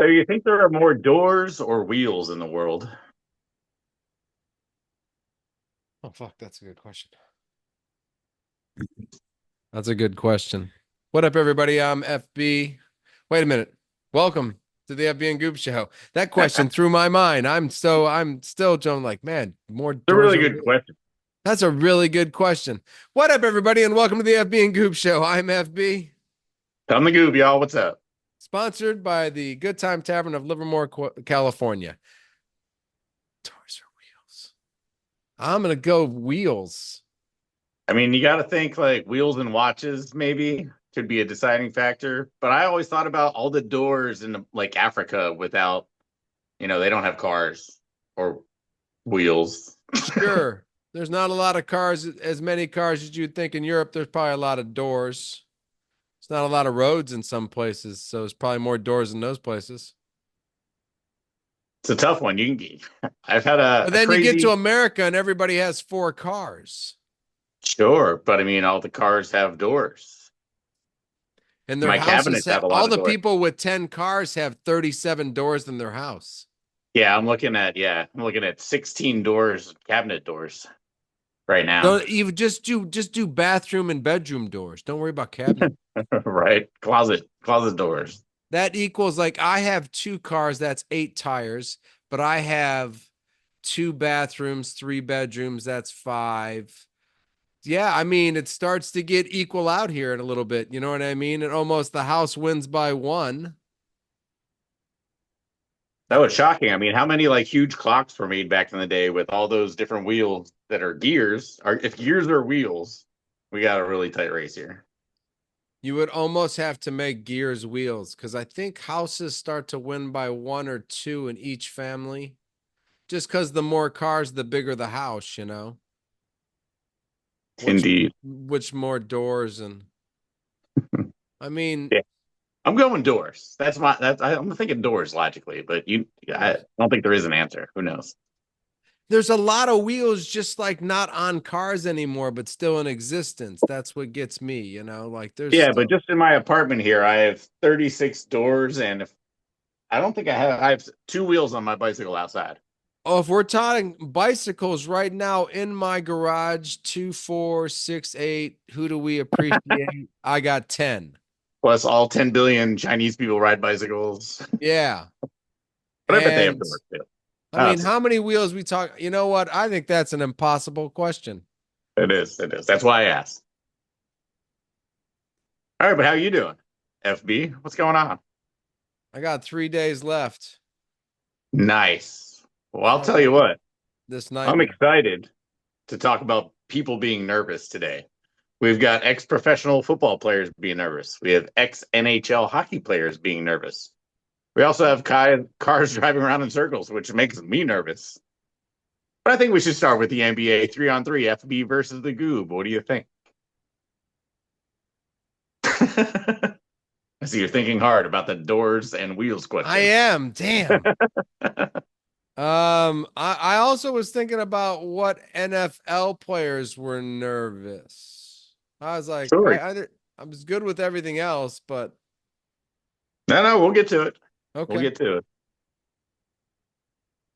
So you think there are more doors or wheels in the world? Oh, fuck. That's a good question. That's a good question. What up, everybody? I'm FB. Wait a minute. Welcome to the FB and Goop Show. That question It's threw my mind. I'm still Joan, like, man, more a doors really or good wheels? question. That's a really good question. What up, everybody, and welcome to the FB and Goop Show. I'm FB, Tell the goob, y'all. What's up? sponsored by the Good Time Tavern of Livermore, California. Doors or wheels? I'm gonna go wheels. I mean, you got to think like wheels and watches maybe could be a deciding factor. But I always thought about all the doors in like Africa without, they don't have cars or wheels. Sure. There's not a lot of cars, as many cars as you'd think in Europe. There's probably a lot of doors. There's not a lot of roads in some places, so there's probably more doors in those places. It's a tough one. I've had But a then you get to crazy, America and everybody has four cars sure, but I mean, all the cars have doors. and their My houses cabinets have have a lot all of the doors. people with 10 cars have 37 doors in their house. I'm looking at 16 doors, cabinet doors right now. Don't even just do bathroom and bedroom doors. Don't worry about cabinet. Right? Closet doors. That equals like I have two cars, that's eight tires, but I have two bathrooms, three bedrooms, that's five. Yeah, I mean, it starts to get equal out here in a little bit. You know what I mean? And almost the house wins by one. That was shocking. I mean, how many like huge clocks were made back in the day with all those different wheels that are gears? Or if gears are wheels, we got a really tight race here. You would almost have to make gears wheels because I think houses start to win by one or two in each family. Just because the more cars, the bigger the house, you know? Which Indeed. which more doors and I mean, Yeah. I'm going doors. I'm thinking doors logically, but I don't think there is an answer. Who knows? there's a lot of wheels just like not on cars anymore, but still in existence. That's what gets me, you know? Like there's Yeah, but still. just in my apartment here, I have 36 doors, and if I don't think I have two wheels on my bicycle outside. Oh, if we're talking bicycles right now in my garage, 2, 4, 6, 8. Who do we appreciate? I got 10. Plus, all 10 billion Chinese people ride bicycles. Yeah. But I bet they have And doors too. I Oh, mean, how many wheels we talk? You know what? I think that's an impossible question. it is. It is. That's why I asked. All right, but how you doing, FB? What's going on? I got 3 days left. Nice. Well, I'll Tell tell you you what. this I'm nightmare. excited to talk about people being nervous today. We've got ex-professional football players being nervous. We have ex-NHL hockey players being nervous. We also have cars driving around in circles, which makes me nervous. But I think we should start with the NBA 3-on-3 FB versus the Goob. What do you think? I see you're thinking hard about the doors and wheels I question. am. Damn. I also was thinking about what NFL players were nervous. I was like, Sure. I was good with everything else, but No, we'll get to it. We'll okay. get to it.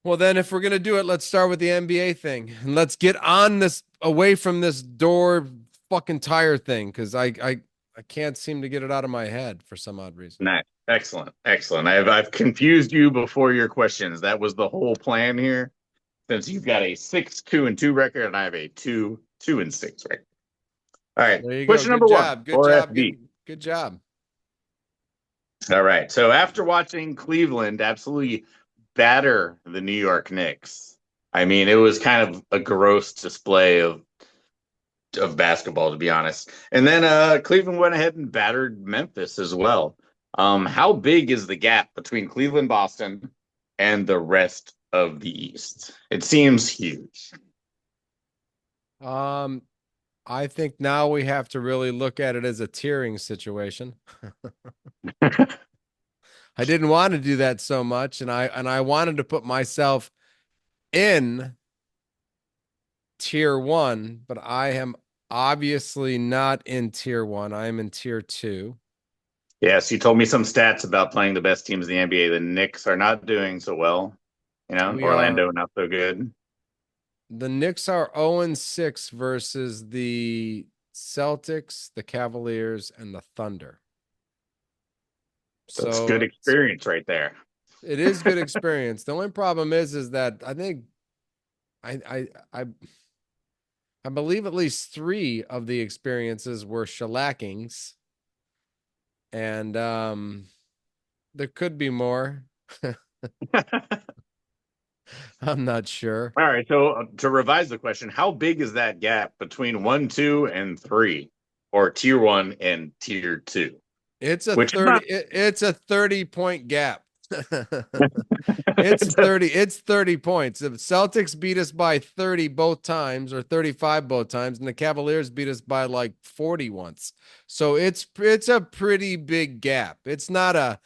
Well, then, if we're gonna do it, let's start with the NBA thing, and let's get on this away from this door fucking tire thing because I can't seem to get it out of my head for some odd reason. Nice. Excellent. Excellent. I've confused you before your questions. That was the whole plan here. Since you've got a 6-2-2 record and I have a 2-2-6 record. All right. There you go. Question Good number one job. Good for job. FB. Good job. All right. So after watching Cleveland absolutely batter the New York Knicks, I mean, it was kind of a gross display of basketball, to be honest. And then Cleveland went ahead and battered Memphis as well. How big is the gap between Cleveland, Boston, and the rest of the East? It seems huge. Um, I think now we have to really look at it as a tiering situation. I didn't want to do that so much, and I wanted to put myself in tier one, but I am obviously not in tier one. I am in tier two. Yes, you told me some stats about playing the best teams in the NBA. The Knicks are not doing so well. We are Orlando not so good. the Knicks are 0-6 versus the Celtics, the Cavaliers, and the Thunder. That's good So experience right there. it is good experience. The only problem is that I think I I I I believe at least three of the experiences were shellackings, and there could be more. I'm not sure. All right, so to revise the question, how big is that gap between 1, 2, and 3, or tier 1 and tier 2? It's a Which is 30 not. it's a 30-point gap. It's 30 it's 30 points. The Celtics beat us by 30 both times or 35 both times, and the Cavaliers beat us by like 40 once. So it's a pretty big gap. It's a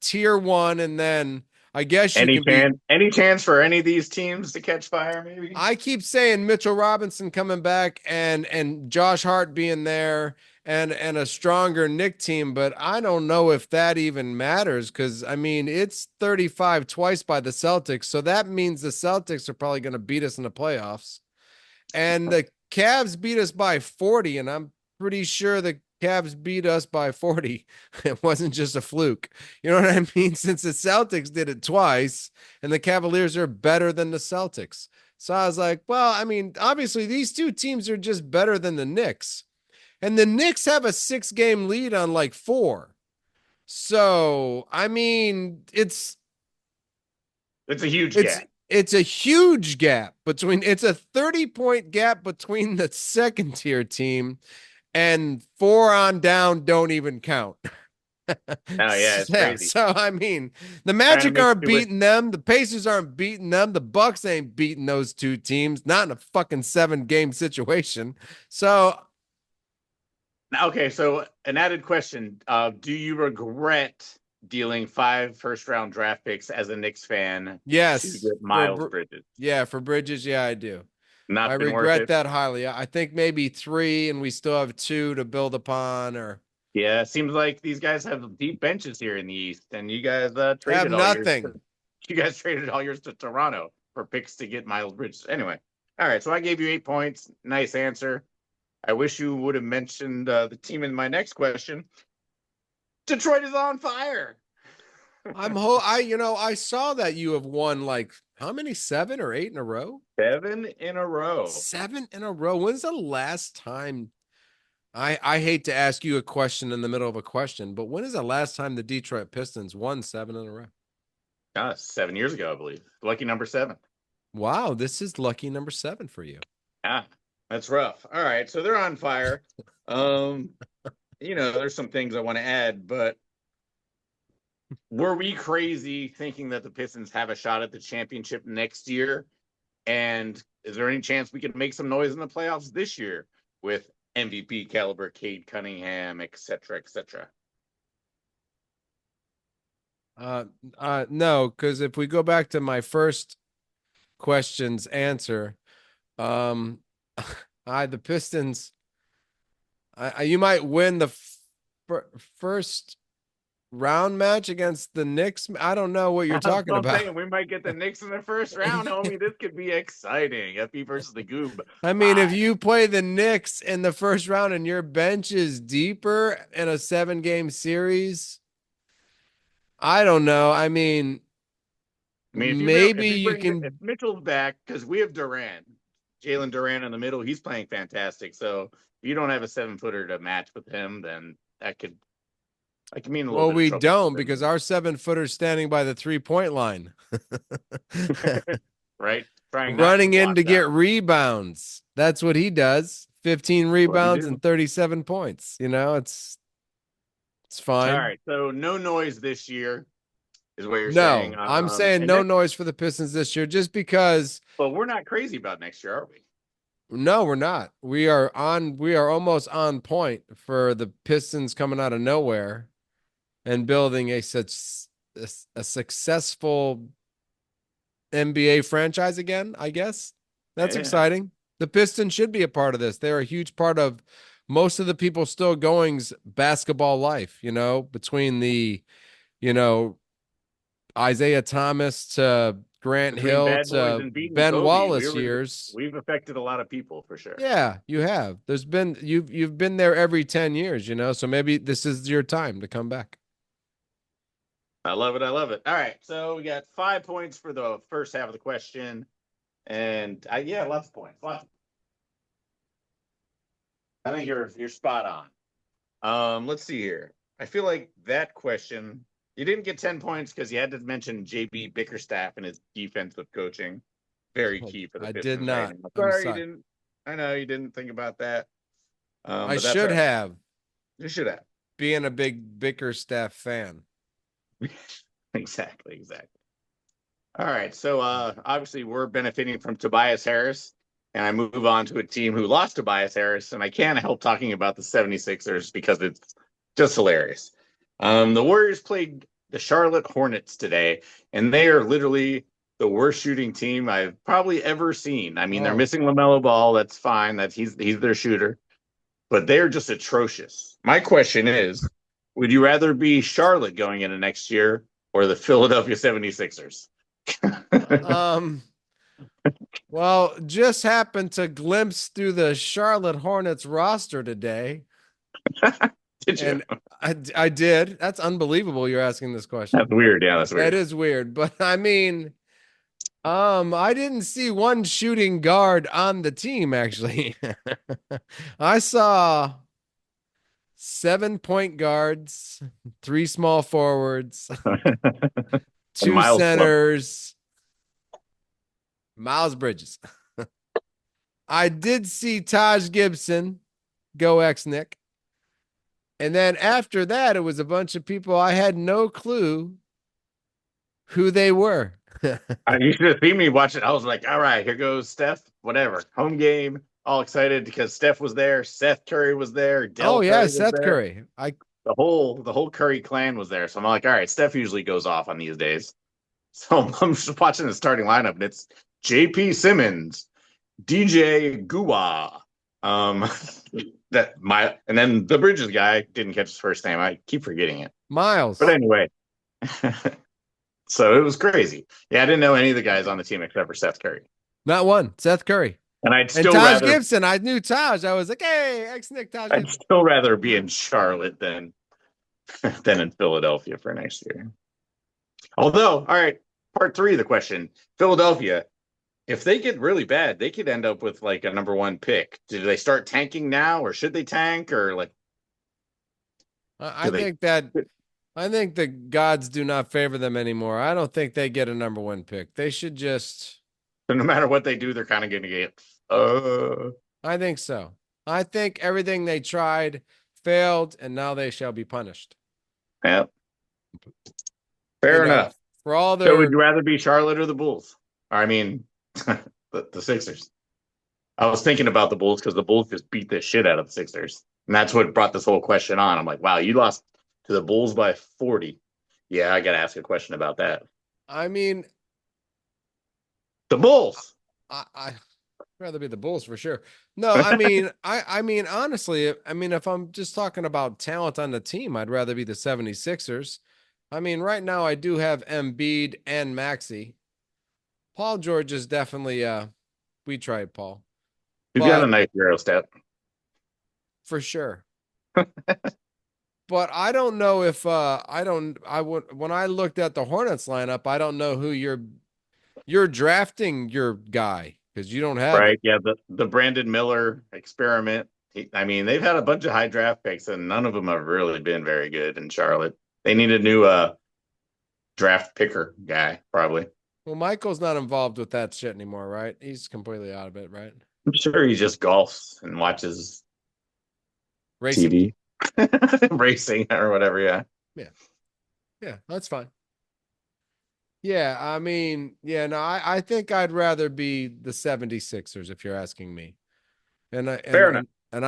tier 1, and then I guess you Any can be. chance for any of these teams to catch fire? Maybe. I keep saying Mitchell Robinson coming back and Josh Hart being there and a stronger Nick team, but I don't know if that even matters because I mean it's 35 twice by the Celtics, so that means the Celtics are probably going to beat us in the playoffs. And the Cavs beat us by 40, and I'm pretty sure the Cavs beat us by 40. It wasn't just a fluke. You know what I mean? Since the Celtics did it twice, and the Cavaliers are better than the Celtics. So I was like, well, I mean, obviously these two teams are just better than the Knicks. And the Knicks have a 6-game lead on like four. So, I mean, It's a huge it's gap. it's a huge gap between it's a 30-point gap between the second tier team and four on down don't even count. Oh yeah, it's Yeah, crazy. so I mean, the Trying to Magic make aren't you with. beating them, the Pacers aren't beating them, the Bucks ain't beating those two teams, not in a fucking 7-game situation. So Okay, so an added question: do you regret dealing 5 first-round draft picks as a Knicks fan to yes, get Miles Bridges? for Bridges, yeah, I do. I Not been worth regret it. that highly. I think maybe three, and we still have two to build upon, or Yeah, it seems like these guys have deep benches here in the East, and you guys have traded all yours. nothing. You guys traded all yours to Toronto for picks to get Miles Bridges. Anyway, all right. So I gave you 8 points. Nice answer. I wish you would have mentioned the team in my next question. Detroit is on fire. I saw that you have won like how many, 7 or 8 in a row? 7 in a row. 7 in a row. When's the last time? I hate to ask you a question in the middle of a question, but when is the last time the Detroit Pistons won 7 in a row? 7 years ago, I believe. Lucky number 7. Wow, this is lucky number 7 for you. Ah, that's rough. All right, so they're on fire. Um, there's some things I want to add, but were we crazy thinking that the Pistons have a shot at the championship next year? And is there any chance we could make some noise in the playoffs this year with MVP caliber Cade Cunningham, et cetera, et cetera? No, because if we go back to my first question's answer, um, the Pistons, you might win the first round match against the Knicks. I don't know what you're That's talking what I'm about. saying. We might get the Knicks in the first round, homie. This could be exciting. FE versus the Goob. I mean, if Live. you play the Knicks in the first round and your bench is deeper in a 7-game series, I don't know. I mean, I mean, maybe if you you bring if can. Mitchell's back, because we have Durant, Jalen Durant in the middle, he's playing fantastic. So if you don't have a 7-footer to match with him, then that could mean a little Well, bit of we trouble for don't because them, our 7-footer's standing by the 3-point line, right? Trying not to running in block to get down. rebounds. That's what he does. 15 What do you rebounds do? and 37 points. It's All fine. right. So no noise this year is what you're saying. No, I'm saying And no next, noise for the Pistons this year just because but we're not crazy about next year, are we? no, we're not. We are almost on point for the Pistons coming out of nowhere and building a successful NBA franchise again, I guess. That's Yeah. exciting. The Pistons should be a part of this. They're a huge part of most of the people still going's basketball life, between the, you know, Isaiah Thomas to Grant Between Hill Bad Boys to and beating Ben Kobe, Wallace years. we've affected a lot of people for sure. Yeah, you have. You've been there every 10 years, so maybe this is your time to come back. I love it. I love it. All right, so we got 5 points for the first half of the question, and yeah, lots of points. I think you're spot on. Let's see here. I feel like that question you didn't get 10 points because you had to mention JB Bickerstaff and his defensive coaching. Very key for the I did Pistons right not. now. I'm Sorry, you sorry. didn't. I know you didn't think about that. I But that's all should right. have, You should have. being a big Bickerstaff fan. Exactly, exactly. All right. So obviously we're benefiting from Tobias Harris. And I move on to a team who lost Tobias Harris. And I can't help talking about the 76ers because it's just hilarious. The Warriors played the Charlotte Hornets today, and they are literally the worst shooting team I've probably ever seen. I mean, they're Oh, missing LaMelo Ball. That's fine. That's he's their shooter, but they're just atrocious. My question is, would you rather be Charlotte going into next year or the Philadelphia 76ers? um, well, just happened to glimpse through the Charlotte Hornets roster today, Did you? and I did. That's unbelievable. You're asking this That's question. weird. Yeah, that's That weird. is weird, but I mean, I didn't see one shooting guard on the team actually. I saw 7 point guards, three small forwards, And two Miles Plummer. centers, Miles Bridges. I did see Taj Gibson go ex Nick. And then after that, it was a bunch of people I had no clue who they were. You should have seen me watch it. I was like, all right, here goes Steph, whatever. Home game, all excited because Steph was there, Seth Curry was there, Oh Del yeah, Curry was Seth there. Curry. I The whole Curry clan was there. So I'm like, all right, Steph usually goes off on these days. So I'm just watching the starting lineup, and it's JP Simmons, DJ Gua. Um and then the Bridges guy didn't catch his first name. I keep forgetting it. But Miles. anyway, so it was crazy. Yeah, I didn't know any of the guys on the team except for Seth Curry. Not one. Seth Curry. And I'd And still Taj rather Gibson. I knew Taj. I was like, hey, ex Nick Taj I'd Gibson. still rather be in Charlotte than in Philadelphia for next year. Although, all right, part three of the question. Philadelphia, if they get really bad, they could end up with like a number one pick. Do they start tanking now or should they tank or like I do they think that I think the gods do not favor them anymore. I don't think they get a number one pick. They should just no matter what they do, they're kind of gonna get I think so. I think everything they tried failed, and now they shall be punished. yeah. You Fair know, enough. for all So would their you rather be Charlotte or the Bulls? I mean the Sixers. I was thinking about the Bulls because the Bulls just beat the shit out of the Sixers. And that's what brought this whole question on. I'm like, wow, you lost to the Bulls by 40. Yeah, I got to ask a question about that. I mean, The Bulls. I rather be the Bulls for sure. No, I mean, I mean, honestly, I mean, if I'm just talking about talent on the team, I'd rather be the 76ers. I mean, right now I do have Embiid and Maxi. Paul George is definitely we tried Paul. You've got a But nice Euro step. for sure. But I don't know if I don't I would when I looked at the Hornets lineup, I don't know who you're drafting your guy because you don't have Right. Yeah. The Brandon Miller experiment. I mean, they've had a bunch of high draft picks and none of them have really been very good in Charlotte. They need a new draft picker guy, probably. well, Michael's not involved with that shit anymore, right? He's completely out of it, right? I'm sure he just golfs and watches Racing. TV, racing or whatever. Yeah. Yeah. Yeah, that's fine. Yeah, I mean, yeah, no, I think I'd rather be the 76ers if you're asking me. And I Fair enough. and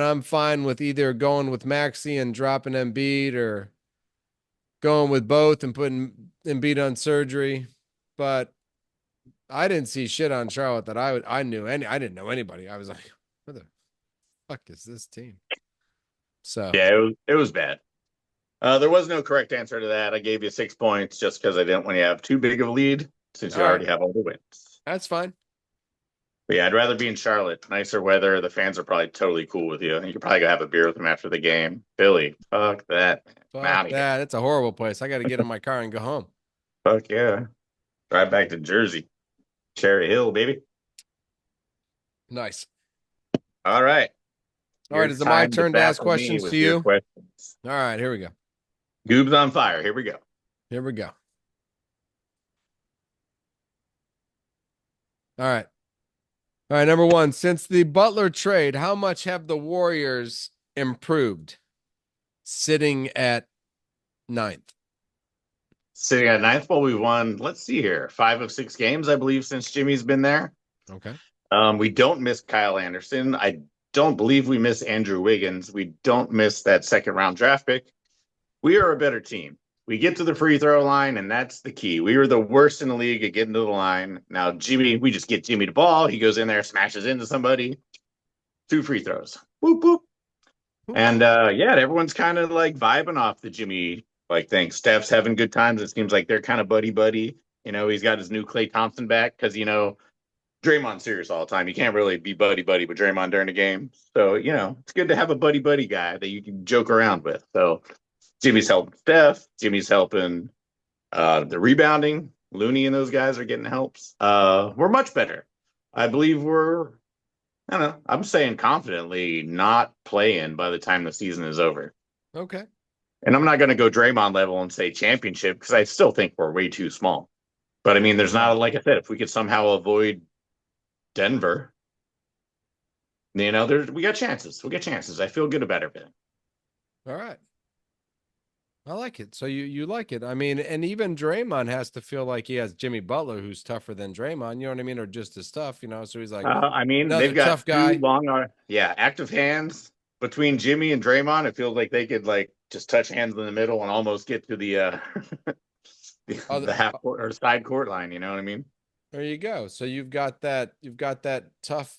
I'm fine with either going with Maxi and dropping Embiid or going with both and putting Embiid on surgery. But I didn't see shit on Charlotte that I knew any. I didn't know anybody. I was like, what the? fuck is this team? So, Yeah, it was bad. There was no correct answer to that. I gave you 6 points just because I didn't want you to have too big of a lead since all you right, already have all the wins. that's fine. But yeah, I'd rather be in Charlotte. Nicer weather. The fans are probably totally cool with you. You could probably go have a beer with them after the game. Philly, fuck that. I'm Fuck out of here. that. It's a horrible place. I got to get in my car and go home. Fuck yeah. Drive back to Jersey. Cherry Hill, baby. Nice. All right. All right, Your is it my time to turn to ask baffle me questions to with your you? questions. All right, here we go. Goob's on fire. Here we go. Here we go. All right. All right, number one, since the Butler trade, how much have the Warriors improved? Sitting at ninth. Sitting at ninth, well, we won, let's see here, 5 of 6 games, I believe, since Jimmy's been there. Okay. We don't miss Kyle Anderson. I don't believe we miss Andrew Wiggins. We don't miss that second round draft pick. We are a better team. We get to the free throw line, and that's the key. We were the worst in the league at getting to the line. Now, Jimmy, we just get Jimmy the ball. He goes in there, smashes into somebody. 2 free throws. Whoop, whoop. And yeah, everyone's kind of like vibing off the Jimmy like thing. Steph's having good times. It seems like they're kind of buddy buddy. He's got his new Klay Thompson back because Draymond's serious all the time. You can't really be buddy buddy with Draymond during the game. So it's good to have a buddy buddy guy that you can joke around with. So Jimmy's helping Steph. Jimmy's helping the rebounding. Looney and those guys are getting helps. We're much better. I believe I don't know. I'm saying confidently not playing by the time the season is over. Okay. And I'm not going to go Draymond level and say championship because I still think we're way too small. But I mean, there's Right. not, like I said, if we could somehow avoid Denver, we got chances. We got chances. I feel good about everything. All right. I like it. So you like it. I mean, and even Draymond has to feel like he has Jimmy Butler, who's tougher than Draymond. You know what I mean? Or just as tough. So he's like I mean, another they've tough got two guy. long, active hands between Jimmy and Draymond. It feels like they could like just touch hands in the middle and almost get to the the Other, half court or side court line. You know what I mean? there you go. So you've got that. You've got that tough.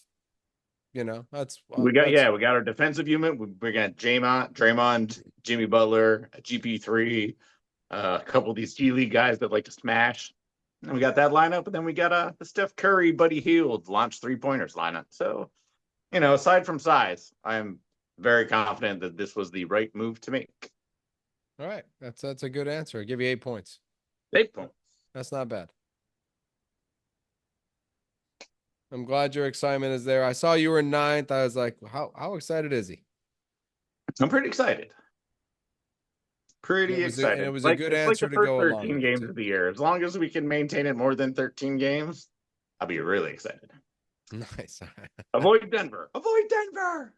That's We got that's we got our defensive unit. We got Draymond, Jimmy Butler, GP3, a couple of these G League guys that like to smash. And we got that lineup, and then we got the Steph Curry, Buddy Hield launch 3-pointers lineup. So aside from size, I'm very confident that this was the right move to make. all right. That's a good answer. I give you 8 points. 8 points. That's not bad. I'm glad your excitement is there. I saw you were ninth. I was like, how excited is he? I'm pretty excited. And Pretty it excited. was a Like good it's like answer the to first go along 13 with it games too. of the year. As long as we can maintain it more than 13 games, I'll be really excited. Nice. Avoid Denver. Avoid Denver.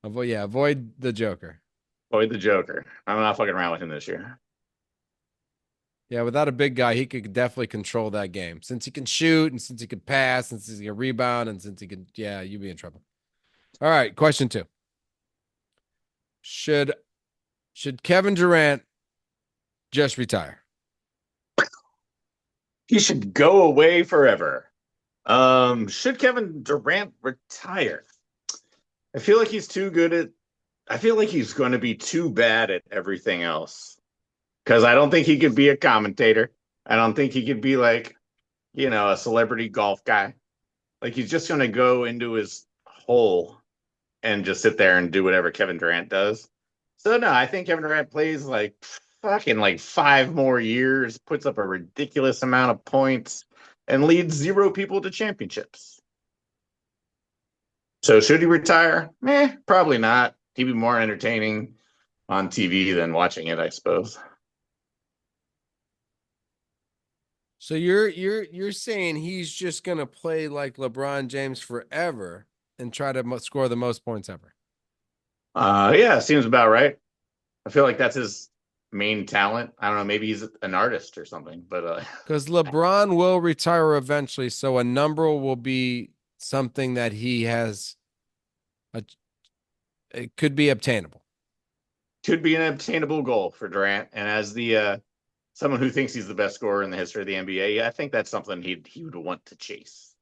Avoid the Joker. Avoid the Joker. I'm not fucking around with him this year. Yeah, without a big guy, he could definitely control that game. Since he can shoot and since he can pass and since he can rebound and since he can, yeah, you'd be in trouble. All right, question 2. Should Kevin Durant just retire? He should go away forever. Should Kevin Durant retire? I feel like he's too good at. I feel like he's going to be too bad at everything else. Because I don't think he could be a commentator. I don't think he could be like, a celebrity golf guy. Like he's just going to go into his hole and just sit there and do whatever Kevin Durant does. So no, I think Kevin Durant plays like fucking like 5 more years, puts up a ridiculous amount of points, and leads 0 people to championships. So should he retire? Probably not. He'd be more entertaining on TV than watching it, I suppose. So you're saying he's just gonna play like LeBron James forever and try to score the most points ever? Yeah, seems about right. I feel like that's his main talent. I don't know, maybe he's an artist or something, but Because LeBron will retire eventually, so a number will be something that he has. It could be obtainable. could be an obtainable goal for Durant. And as the someone who thinks he's the best scorer in the history of the NBA, yeah, I think that's something he would want to chase.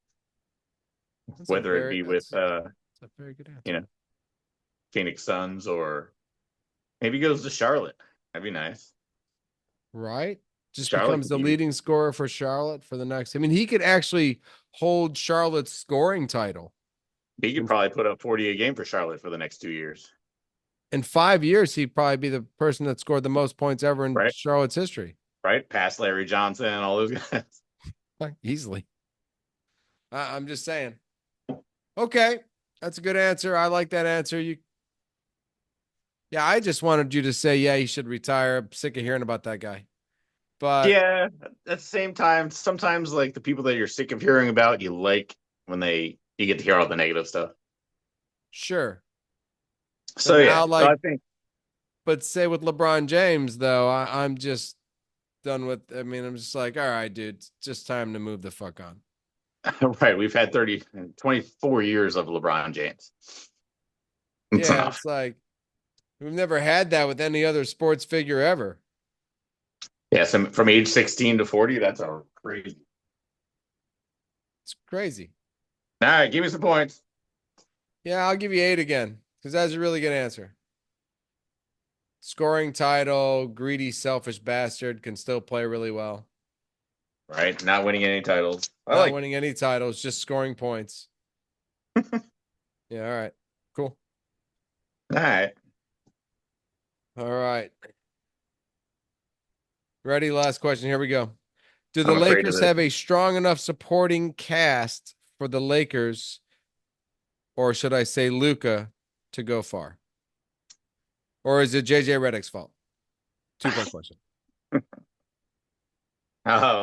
That's a Whether it very be with that's a very good answer. you know, Phoenix Suns, or maybe he goes to Charlotte. That'd be nice. right? Just Charlotte becomes could the be. leading scorer for Charlotte for the next. I mean, he could actually hold Charlotte's scoring title. He could In, probably put up 40 a game for Charlotte for the next 2 years. in 5 years, he'd probably be the person that scored the most points ever in Right? Charlotte's history. Right? Past Larry Johnson and all those guys. Easily. I'm just saying. Okay. That's a good answer. I like that answer. Yeah, I just wanted you to say, yeah, he should retire. I'm sick of hearing about that guy. But Yeah, at the same time, sometimes like the people that you're sick of hearing about, you like when you get to hear all the negative stuff. sure. But So yeah, now, so I like, think but say with LeBron James, though, I'm just done with. I mean, I'm just like, all right, dude, it's just time to move the fuck on. right, we've had 24 years of LeBron James. It's Yeah, enough. it's like we've never had that with any other sports figure ever. Yeah, so from age 16 to 40, that's a crazy. It's crazy. All right, give me some points. Yeah, I'll give you 8 again because that's a really good answer. Scoring title, greedy, selfish bastard can still play really well. Right, not winning any titles. I Not like. winning any titles, just scoring points. Yeah, all right. Cool. All right, All right. Ready? Last question. Here we go. Do the I'm afraid of Lakers this. have a strong enough supporting cast for the Lakers, or should I say Luca, to go far? Or is it JJ Redick's fault? 2 point question.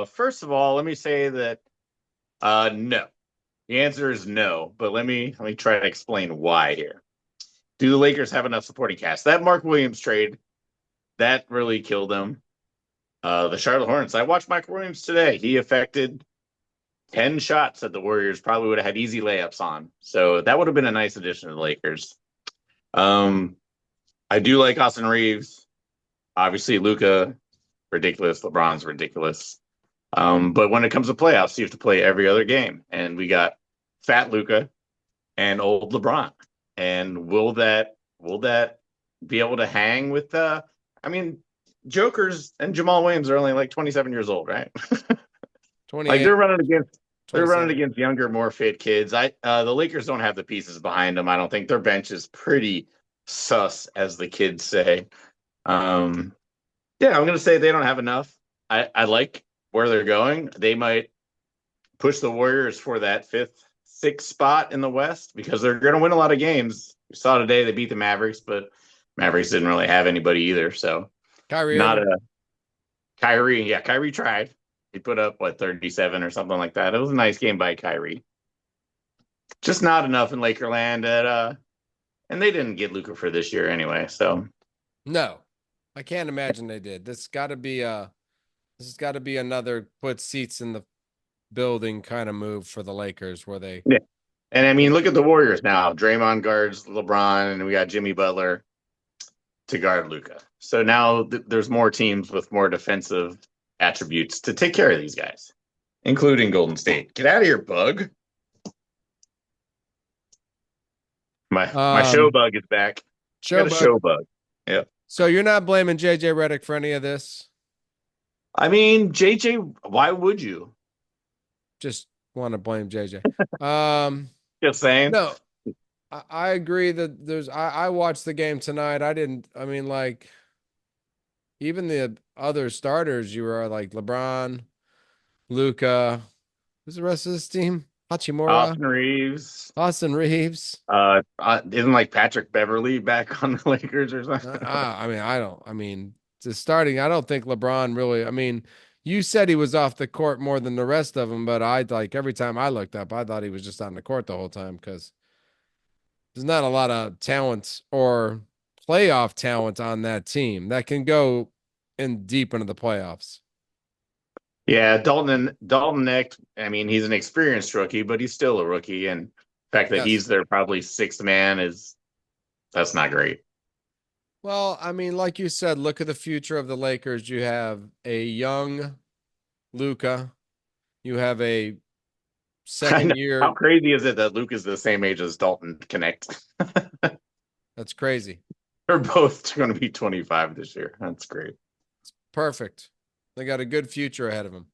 First of all, let me say that no. The answer is no, but let me try to explain why here. Do the Lakers have enough supporting cast? That Mark Williams trade that really killed them. The Charlotte Hornets. I watched Mike Williams today. He affected 10 shots that the Warriors probably would have had easy layups on. So that would have been a nice addition to the Lakers. Um, I do like Austin Reeves. Obviously, Luca, ridiculous. LeBron's ridiculous. But when it comes to playoffs, you have to play every other game. And we got fat Luca and old LeBron. And will that be able to hang with I mean, Jokers and Jamal Williams are only like 27 years old, right? Like 28, they're running 27. against younger, more fit kids. The Lakers don't have the pieces behind them. I don't think their bench is pretty sus, as the kids say. Um, yeah, I'm gonna say they don't have enough. I like where they're going. They might push the Warriors for that fifth, sixth spot in the West because they're gonna win a lot of games. We saw today they beat the Mavericks, but Mavericks didn't really have anybody either. So Kyrie not Irving. a Kyrie. Yeah, Kyrie tried. He put up what 37 or something like that. It was a nice game by Kyrie. Just not enough in Lakerland and they didn't get Luca for this year anyway. So No, I can't imagine they did. This has got to be another put seats in the building kind of move for the Lakers where they yeah. And I mean, really look at the Warriors now. Draymond guards LeBron, and we got Jimmy Butler to guard Luca. So now there's more teams with more defensive attributes to take care of these guys, including Golden State. Get out of here, bug. My show um bug is back. I got Joe a Bug. show bug. Yeah. So you're not blaming JJ Redick for any of this? I mean, JJ, why would you? Just want to blame JJ. Um Just saying. no, I agree that I watched the game tonight. I mean, like even the other starters, you were like LeBron, Luca, who's the rest of this team? Hachimura, Austin Reeves. Austin Reeves. Isn't like Patrick Beverly back on the Lakers or something? I mean, I mean, just starting, I don't think LeBron really, I mean, you said he was off the court more than the rest of them, but I like every time I looked up, I thought he was just on the court the whole time because there's not a lot of talent or playoff talent on that team that can go in deep into the playoffs. Yeah, Dalton Necht. I mean, he's an experienced rookie, but he's still a rookie, and the fact that Yes. he's their probably sixth man is that's not great. Well, I mean, like you said, look at the future of the Lakers. You have a young Luca. You have a I second know. How year. crazy is it that Luke is the same age as Dalton Connect? That's crazy. They're both going to be 25 this year. That's great. Perfect. They got a good future ahead of them,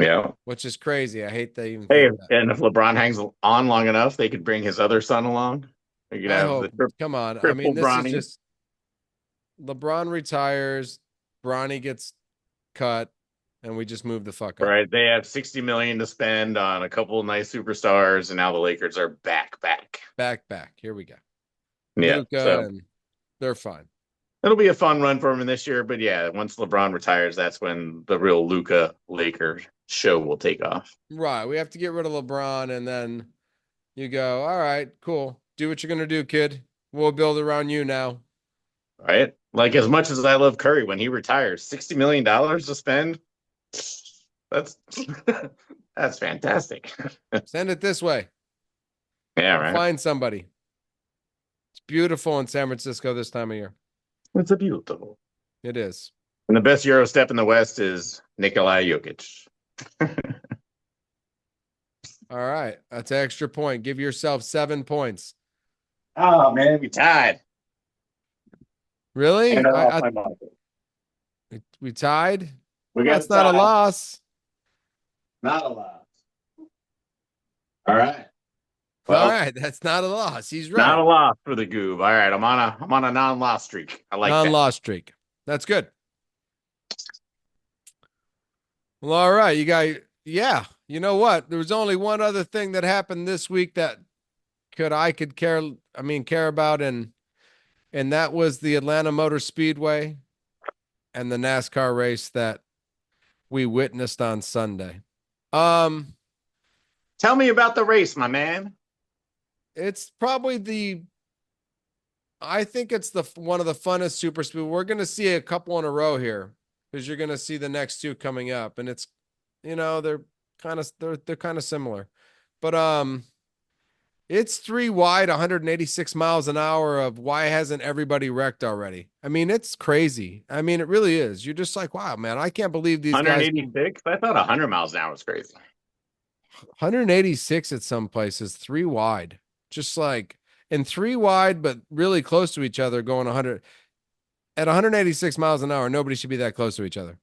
Yeah. which is crazy. I hate they even Hey, think that. and if LeBron hangs on long enough, they could bring his other son along. They could I have the hope. Come on. I mean, triple this is Bronny. just LeBron retires, Bronny gets cut, and we just move the fuck on. Right. They have 60 million to spend on a couple of nice superstars, and now the Lakers are back. Back. Here we go. Yeah. Luca, So and they're fine. it'll be a fun run for him this year. But yeah, once LeBron retires, that's when the real Luca Laker show will take off. Right. We have to get rid of LeBron, and then you go, all right, cool. Do what you're gonna do, kid. We'll build around you now. Right. Like as much as I love Curry when he retires, $60 million to spend. That's that's fantastic. Send it this way. Yeah, We'll right. find somebody. It's beautiful in San Francisco this time of year. It's a beautiful. It is. And the best Euro step in the West is Nikolai Jokic. All right. That's an extra point. Give yourself 7 points. Oh man, we tied. Really? And I lost my market. We tied? We got That's a not a tie. loss. Not a lot. All right. All Well, right. That's not a loss. He's not right. a loss for the Goob. All right, I'm on a non-loss streak. I like that. Non-loss streak. That's good. Well, all right. Yeah. You know what? There was only one other thing that happened this week that I could care about, and that was the Atlanta Motor Speedway and the NASCAR race that we witnessed on Sunday. Um, Tell me about the race, my man. it's probably I think it's the one of the funnest super speed. We're going to see a couple in a row here because you're going to see the next two coming up, and it's, they're kind of similar, but it's three wide, 186 miles an hour of why hasn't everybody wrecked already? I mean, it's crazy. I mean, it really is. You're just like, wow, man, I can't believe these guys can 186. I thought 100 miles an hour was crazy. 186 at some places, three wide, just like, and three wide, but really close to each other going 100 at 186 miles an hour. Nobody should be that close to each other.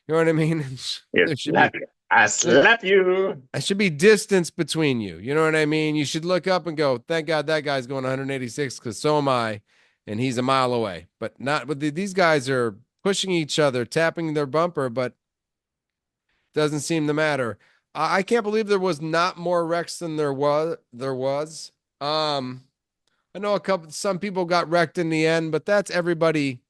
You know what I mean? Yes, There should be slap you. I slap you. there should be distance between you. You know what I mean? You should look up and go, thank God that guy's going 186 because so am I, and he's a mile away. But not with these guys are pushing each other, tapping their bumper, but doesn't seem to matter. I can't believe there was not more wrecks than there was. I know some people got wrecked in the end, but that's everybody.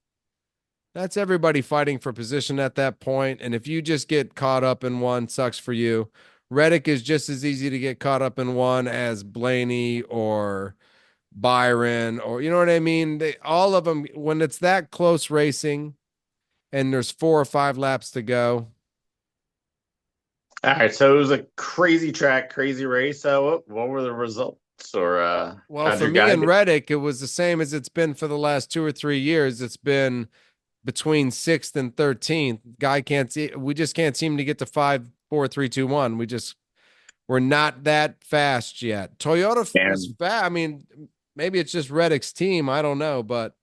That's everybody fighting for position at that point. And if you just get caught up in one, sucks for you. Reddick is just as easy to get caught up in one as Blaney or Byron, or you know what I mean? All of them, when it's that close racing and there's 4 or 5 laps to go. All right, so it was a crazy track, crazy race. So what were the results? Or Well, how'd for your me guy and do? Reddick, it was the same as it's been for the last 2 or 3 years. It's been between 6th and 13th. Guy can't see. We just can't seem to get to 5, 4, 3, 2, 1. We're not that fast yet. Toyota was And fast. I mean, maybe it's just Reddick's team. I don't know, but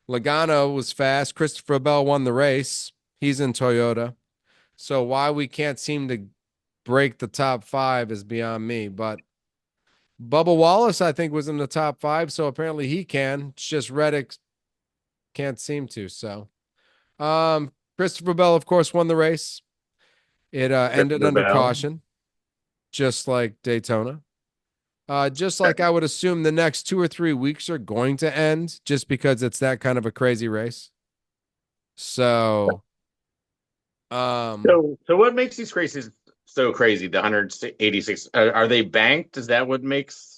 Logano was fast. Christopher Bell won the race. He's in Toyota. So why we can't seem to break the top 5 is beyond me. But Bubba Wallace, I think, was in the top 5. So apparently he can. It's just Reddick can't seem to. So Christopher Bell, of course, won the race. It ended Christopher under Bell. caution, just like Daytona. Just like I would assume the next 2 or 3 weeks are going to end just because it's that kind of a crazy race. So, So what makes these races so crazy? The 186 are they banked? Is that what makes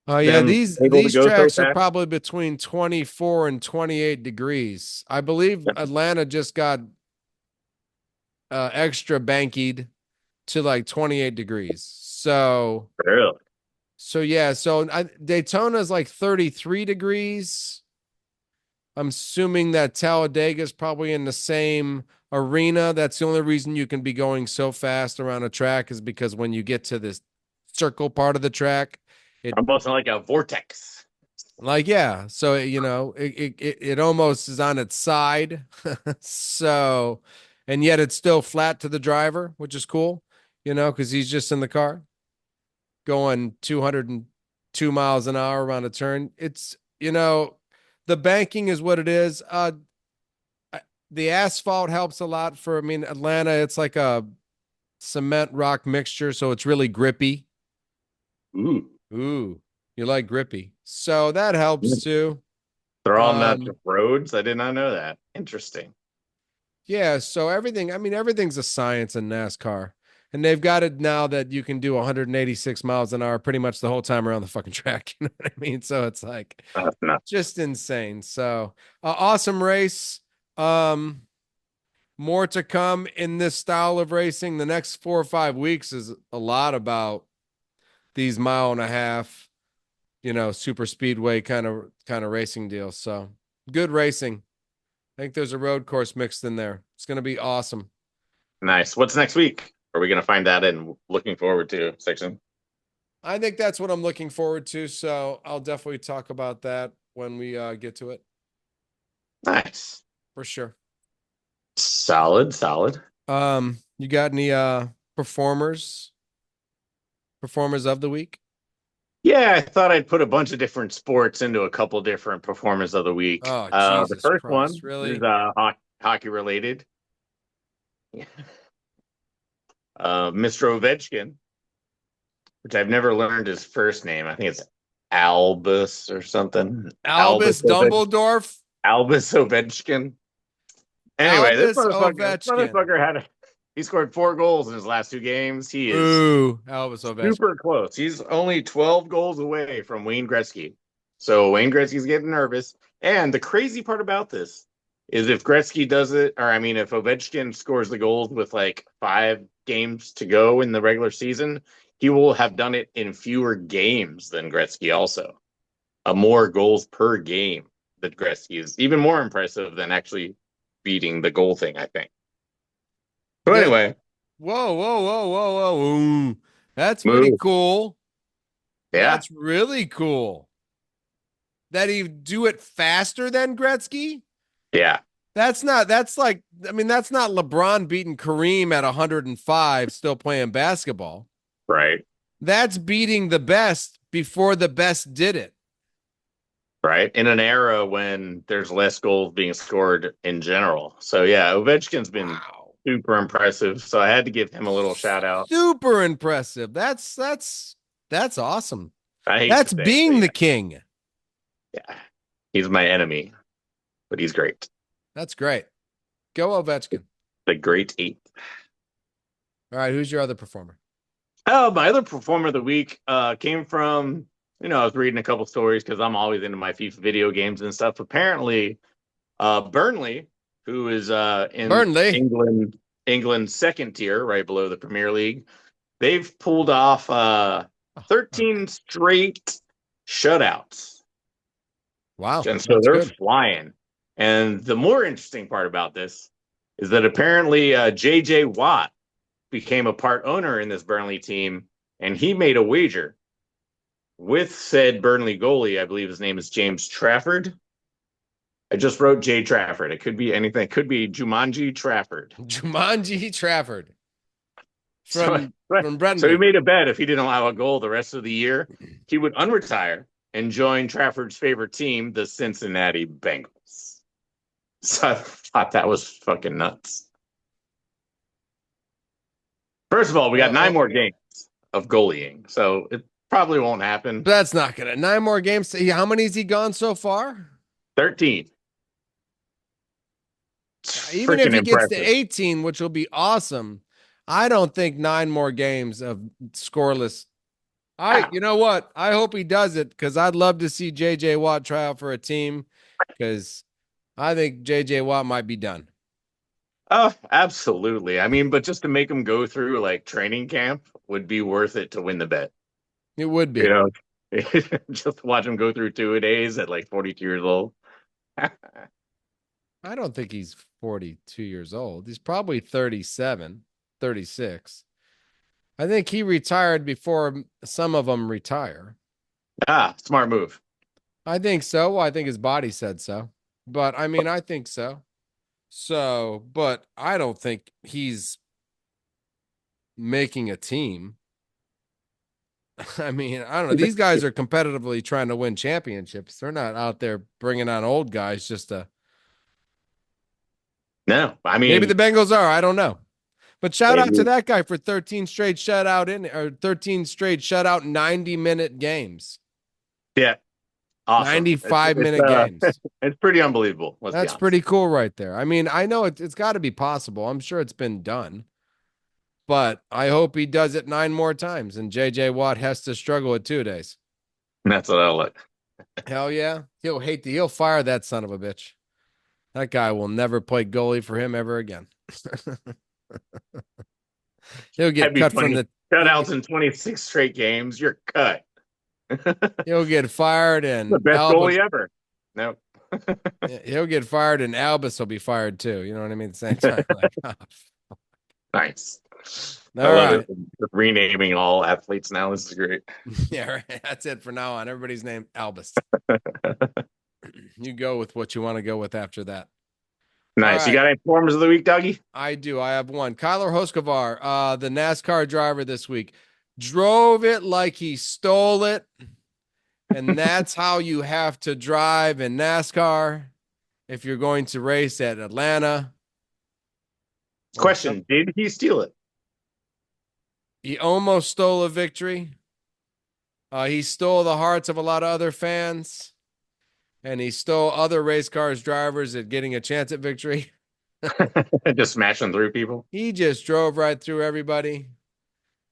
yeah, them these able to these go so tracks are fast? probably between 24 and 28 degrees. I believe Atlanta just got extra bankied to like 28 degrees. Really? So yeah, so Daytona is like 33 degrees. I'm assuming that Talladega is probably in the same arena. That's the only reason you can be going so fast around a track is because when you get to this circle part of the track, it Almost like a vortex. Like, yeah. So, it almost is on its side. So, and yet it's still flat to the driver, which is cool, because he's just in the car going 202 miles an hour around a turn. The banking is what it is. The asphalt helps a lot I mean, Atlanta, it's like a cement rock mixture. So it's really grippy. Ooh, Ooh, you like grippy. So that helps too. they're all Um, natural roads. I did not know that. Interesting. Yeah, so everything, I mean, everything's a science in NASCAR. And they've got it now that you can do 186 miles an hour pretty much the whole time around the fucking track. You know what I mean? So it's like That's nuts. just insane. So, awesome race. Um, More to come in this style of racing. The next 4 or 5 weeks is a lot about these mile and a half, super speedway kind of racing deals. So, good racing. I think there's a road course mixed in there. It's going to be awesome. Nice. What's next week? Are we going to find that and looking forward to section? I think that's what I'm looking forward to. So I'll definitely talk about that when we get to it Nice. for sure. Solid, solid. You got any performers of the week? Yeah, I thought I'd put a bunch of different sports into a couple different performers of the week. Oh, The Jesus first Christ, one is really? hockey related. Mr. Ovechkin, which I've never learned his first name. I think it's Albus or something. Albus Dumbledore? Albus Ovechkin. Anyway, Albus this Ovechkin. motherfucker he scored 4 goals in his last 2 games. He is Ooh, Albus super Ovechkin. close. He's only 12 goals away from Wayne Gretzky. So Wayne Gretzky's getting nervous. And the crazy part about this is if Gretzky does it, or I mean, if Ovechkin scores the goals with like 5 games to go in the regular season, he will have done it in fewer games than Gretzky also. More goals per game that Gretzky is even more impressive than actually beating the goal thing, I think. So That anyway, Whoa, whoa, whoa, whoa, whoa. Ooh, that's pretty move. cool. Yeah, That's really cool. That he do it faster than Gretzky? yeah, That's like, I mean, that's not LeBron beating Kareem at 105, still playing basketball. right. That's beating the best before the best did it. Right? In an era when there's less goals being scored in general. So yeah, Ovechkin's been Wow. super impressive. So I had to give him a little shout out. Super impressive. That's awesome. I hate to That's say it, but being yeah, the king. yeah. He's my enemy, but he's great. That's great. Go Ovechkin. The great eight. All right, who's your other performer? Oh, my other performer of the week came from, I was reading a couple stories because I'm always into my FIFA video games and stuff. Apparently, Burnley, who is in Burnley. England's second tier, right below the Premier League, they've pulled off Oh, all right. 13 straight shutouts. Wow, And so that's they're good. flying. And the more interesting part about this is that apparently JJ Watt became a part owner in this Burnley team, and he made a wager with said Burnley goalie. I believe his name is James Trafford. I just wrote Jay Trafford. It could be anything. It could be Jumanji Trafford. Jumanji Trafford So, from so he Brendan. made a bet if he didn't allow a goal the rest of the year, he would unretire and join Trafford's favorite team, the Cincinnati Bengals. So I thought that was fucking nuts. First of all, we got nine Oh, more games of goalieing, so it probably won't happen. that's not gonna. 9 more games. How many has he gone so far? 13. It's Even if freaking he gets to impressive. 18, which will be awesome, I don't think 9 more games of scoreless. Ah, You know what? I hope he does it because I'd love to see JJ Watt try out for a team because I think JJ Watt might be done. oh, absolutely. I mean, but just to make him go through like training camp would be worth it to win the bet. It would You be. know, just watch him go through 2 days at like 42 years old. I don't think he's 42 years old. He's probably 37, 36. I think he retired before some of them retire. Smart move. I think so. Well, I think his body said so. But I mean, I think so. So, but I don't think he's making a team. I mean, I don't know. These guys are competitively trying to win championships. They're not out there bringing on old guys just to. No, I Maybe the mean, Bengals are. I don't know. But shout out to maybe, that guy for 13 straight shutout in or 13 straight shutout 90-minute games. yeah, awesome. It's 95-minute games. it's pretty unbelievable. Let's be That's honest. pretty cool right there. I mean, I know it's got to be possible. I'm sure it's been done, but I hope he does it 9 more times and JJ Watt has to struggle with 2 days. That's what I'll look. Hell yeah. He'll fire that son of a bitch. That guy will never play goalie for him ever again. He'll get That'd be cut from funny. the Shutouts in 26 straight games. You're cut. he'll get fired The and best Alba goalie ever. No. he'll get fired and Albus will be fired too. You know what I mean? At the same time. Like, oh, Nice. I all love it. right. Renaming all athletes now. This is great. Yeah, right. That's it for now on. Everybody's named Albus. You go with what you want to go with after that. All Nice. You right. got any forms of the week, Dougie? I do. I have one. Kyler Hoskovar, the NASCAR driver this week, drove it like he stole it. And that's how you have to drive in NASCAR if you're going to race at Atlanta. Or Question: did he steal it? he almost stole a victory. He stole the hearts of a lot of other fans, and he stole other race cars drivers at getting a chance at victory. Just smashing through people. He just drove right through everybody.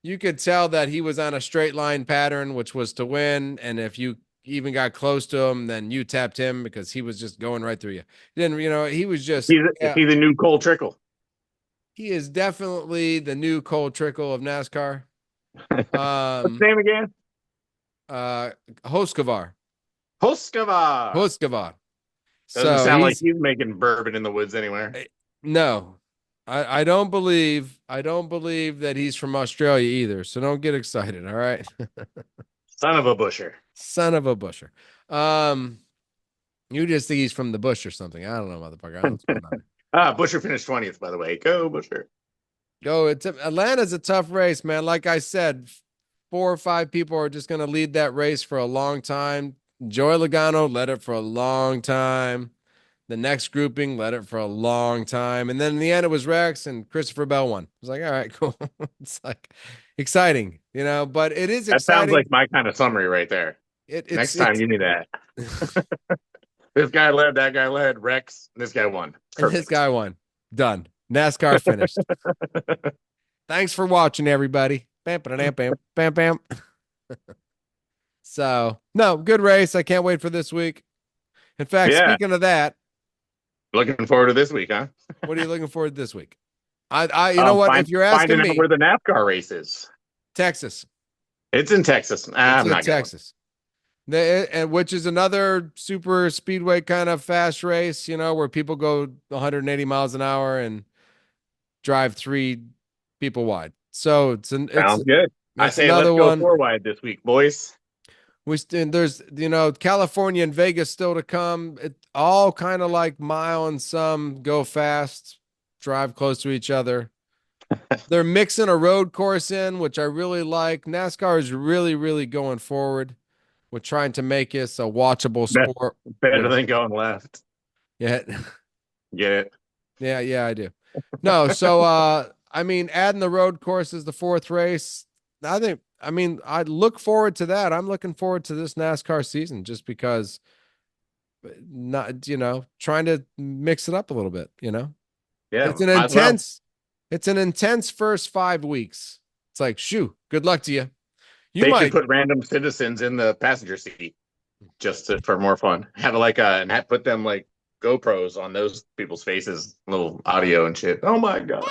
You could tell that he was on a straight line pattern, which was to win. And if you even got close to him, then you tapped him because he was just going right through you. Then, he was just, Is yeah, he the new Cole Trickle? he is definitely the new Cole Trickle of NASCAR. What's his Um, name again? uh, Hoskovar. Hoskava. Hoskovar. Doesn't So sound like he's making bourbon in the woods anywhere. no, I don't believe that he's from Australia either. So don't get excited. All right. Son of a busher. Son of a busher. Um, you just think he's from the bush or something. I don't know, motherfucker. I don't know what's going on there. Busher finished 20th, by the way. Go, Busher. Go. Atlanta's a tough race, man. Like I said, 4 or 5 people are just going to lead that race for a long time. Joey Logano led it for a long time. The next grouping led it for a long time. And then in the end, it was Rex and Christopher Bell won. I was like, all right, cool. It's like exciting, but it is That sounds exciting. like my kind of summary right there. It, Next it's, time it's, you need that. This guy led, that guy led, Rex, this guy won. and this Perfect. guy won. Done. NASCAR finished. Thanks for watching, everybody. Bam, bam, bam, bam, bam. So, no, good race. I can't wait for this week. In fact, Yeah. speaking of that, Looking forward to this week, huh? what are you looking forward to this week? You know what? If you're Finding asking out me, where the NASCAR race is. Texas. It's in Texas. It's I'm in not going. Texas. Which is another super speedway kind of fast race, where people go 180 miles an hour and drive 3 people wide. So Sounds good. I it's say let's another go one. four wide this week, boys. There's California and Vegas still to come. It all kind of like mile and some go fast, drive close to each other. They're mixing a road course in, which I really like. NASCAR is really, really going forward with trying to make this a watchable Be- sport. Better With than going left. yeah, Get it? yeah, I do. No, so I mean, adding the road course as the fourth race, I look forward to that. I'm looking forward to this NASCAR season just because not, trying to mix it up a little bit, Yeah, It's an might as well. intense first 5 weeks. It's like, shoo, good luck to you. You They should might, put random citizens in the passenger seat for more fun. Have put them like GoPros on those people's faces, little audio and shit. Oh my god,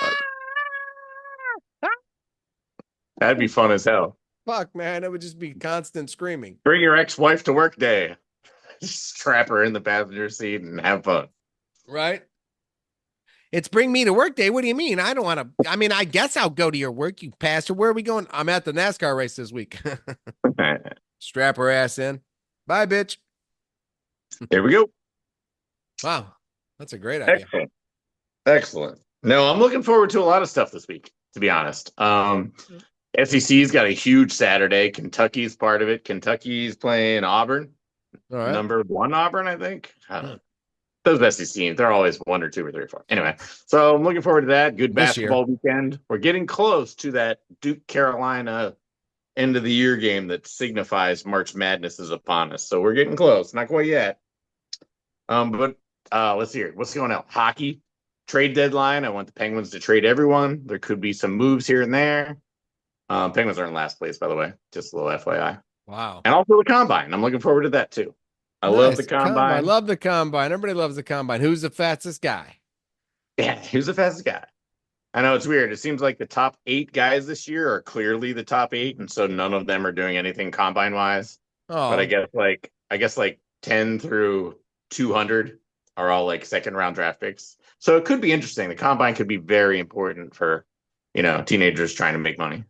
that'd be fun as hell. fuck, man, it would just be constant screaming, Bring your ex-wife to work day. Strap her in the passenger seat and have fun. right? It's bring me to work day. What do you mean? I don't want to. I mean, I guess I'll go to your work, you pastor. Where are we going? I'm at the NASCAR race this week. Strap her ass in. Bye, bitch. There we go. Wow, that's a great idea. Excellent. Excellent. No, I'm looking forward to a lot of stuff this week, to be honest. SEC's got a huge Saturday. Kentucky's part of it. Kentucky's playing Auburn, All right. number one Auburn, I think. I don't know. Those SEC teams, they're always one or two or three or four. Anyway, so I'm looking forward to that. Good This year. basketball weekend. We're getting close to that Duke Carolina end of the year game that signifies March Madness is upon us. So we're getting close. Not quite yet. But let's see here. What's going on? Hockey trade deadline. I want the Penguins to trade everyone. There could be some moves here and there. Penguins are in last place, by the way. Just a little FYI. Wow. And also the combine. I'm looking forward to that too. I love the Nice. Combine. combine. Love the combine. Everybody loves the combine. Who's the fastest guy? Yeah, who's the fastest guy? I know it's weird. It seems like the top 8 guys this year are clearly the top 8, and so none of them are doing anything combine wise. But Oh, I guess like 10 through 200 are all like second round draft picks. So it could be interesting. The combine could be very important for, teenagers trying to make money.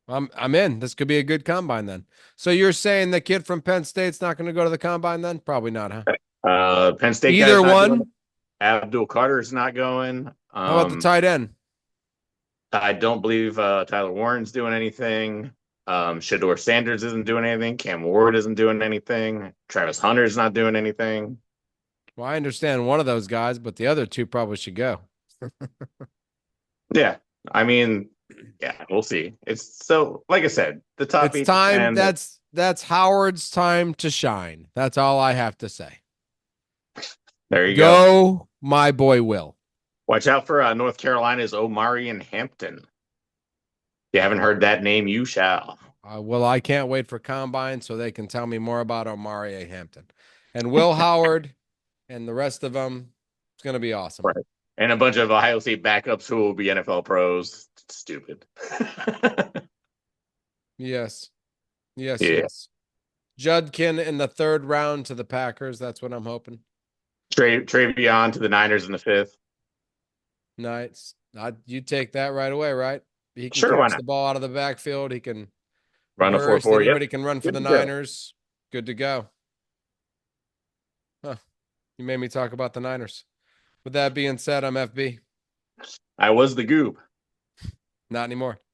I'm in. This could be a good combine then. So you're saying the kid from Penn State's not going to go to the combine then? Probably not, huh? Penn State guy's Either not doing one. it. Abdul Carter's not going. How about the tight end? I don't believe Tyler Warren's doing anything. Shador Sanders isn't doing anything. Cam Ward isn't doing anything. Travis Hunter's not doing anything. Well, I understand one of those guys, but the other two probably should go. Yeah. I mean, yeah, we'll see. It's so, like I said, the top It's 8 to time. 10. That's Howard's time to shine. That's all I have to say. There you go. Go, my boy Will. Watch out for North Carolina's Omari and Hampton. If you haven't heard that name, you shall. Well, I can't wait for combine so they can tell me more about Omari A. Hampton and Will Howard and the rest of them. It's going to be awesome. Right. And a bunch of Ohio State backups who will be NFL pros. Stupid. Yes. Yes, Yeah. yes. Judkin in the third round to the Packers. That's what I'm hoping. Travion to the Niners in the 5th. Nice. You take that right away, right? He can Sure, why catch not? the ball out of the backfield. He can Run a burst. 4-4. Yep. Anybody can run for Good the to go. Niners. Good to go. Huh. You made me talk about the Niners. With that being said, I'm FB. I was the goob. Not anymore.